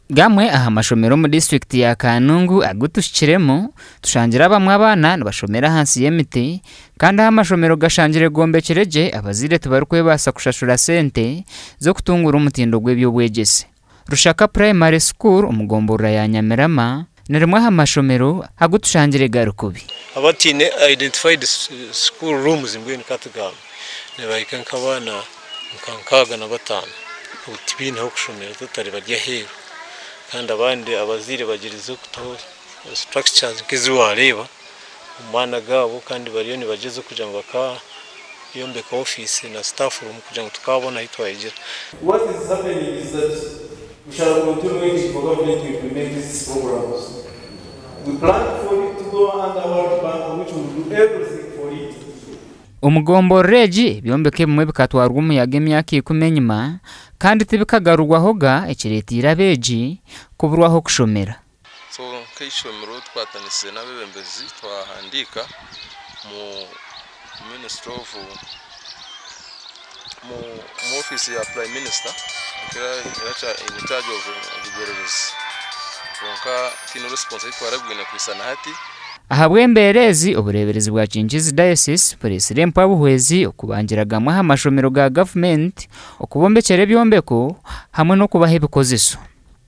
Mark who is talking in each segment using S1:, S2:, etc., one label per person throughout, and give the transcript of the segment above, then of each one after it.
S1: Gamwe aha mashomero mu district ya Kanungu agutushikiremo tushangira bamwe abana bashomera hansi y'emiti kandi aha mashomero gashangire gombekereje abazire tubarukwe basa kushashura sente zo kutungura umutindo gw'ebyobwegese. Rushaka Primary School umugombora ya Nyamirama narimwe aha mashomero agutushangire garukubi.
S2: Abatine identified school rooms imbweni Katugamba ne bayikanka abana nkankaga na batanu utibine ho kushomera tutari bajya hero kandi abandi abazire bagirizo kuto structures kiziwareba umwana gabo kandi bariyo ni bageze kuja mbaka yombeka office na staff room kuja ngo tukabona hitwaje.
S3: What is happening is that we shall continue waiting for government to implement these programs. We plan for it to go under World Bank, which will do everything for it.
S1: Umugomboreji byombeke bimwe bikatwarwa umuyaga emyaka 10 nyuma kandi tibikagarurwaho ga ekiretira beji kuburwaho kushomera.
S4: So kishomero twatanise nabebembezi twahandika mu Ministry of mu office ya Prime Minister kira in charge of the Ronka kino responsibility twarabwina kwisana hati
S1: ahabwemberezi ubureberezi bwa Kinkizi Diocese President Mpabuhwezi okubangiragamwe ha mashomero ga government okubombekere byombeko hamwe no kubahe bikoziso.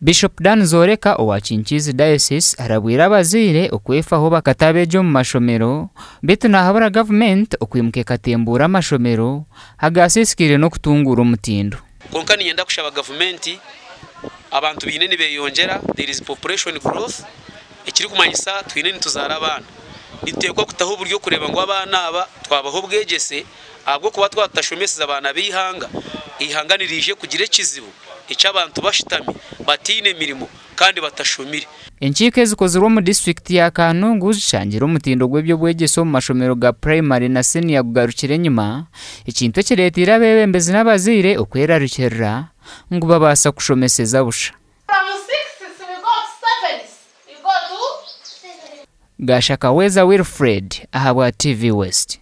S1: Bishop Dan Zoreka owa Kinkizi Diocese arabwira abazire okwefaho bakatabejo mu mashomero bitu nahabura government okwimuke katembura amashomero hagasisikire no kutungura umutindo.
S5: Konkani yenda kushaba government abantu binene beyongera, there is population growth ikiri kumanyisa twinene tuzara abana itekwa kutaho uburyo kureba ngo abana aba twabaho bwegese ahubwo kuba twatashomeseza abana bihanga ihanganirije kugira kizibu ica abantu bashitami batine mirimo kandi batashomire.
S1: Enkike zikozirwa mu district ya Kanungu zishangira umutindo gw'ebyo bwegeso mu mashomero ga primary na senior kugarukire nyuma ikintu kiretira bebembezi n'abazire okwerarukirira ngo babasa kushomeseza busha. Gashaka Weza Wilfred ahabwa TV West.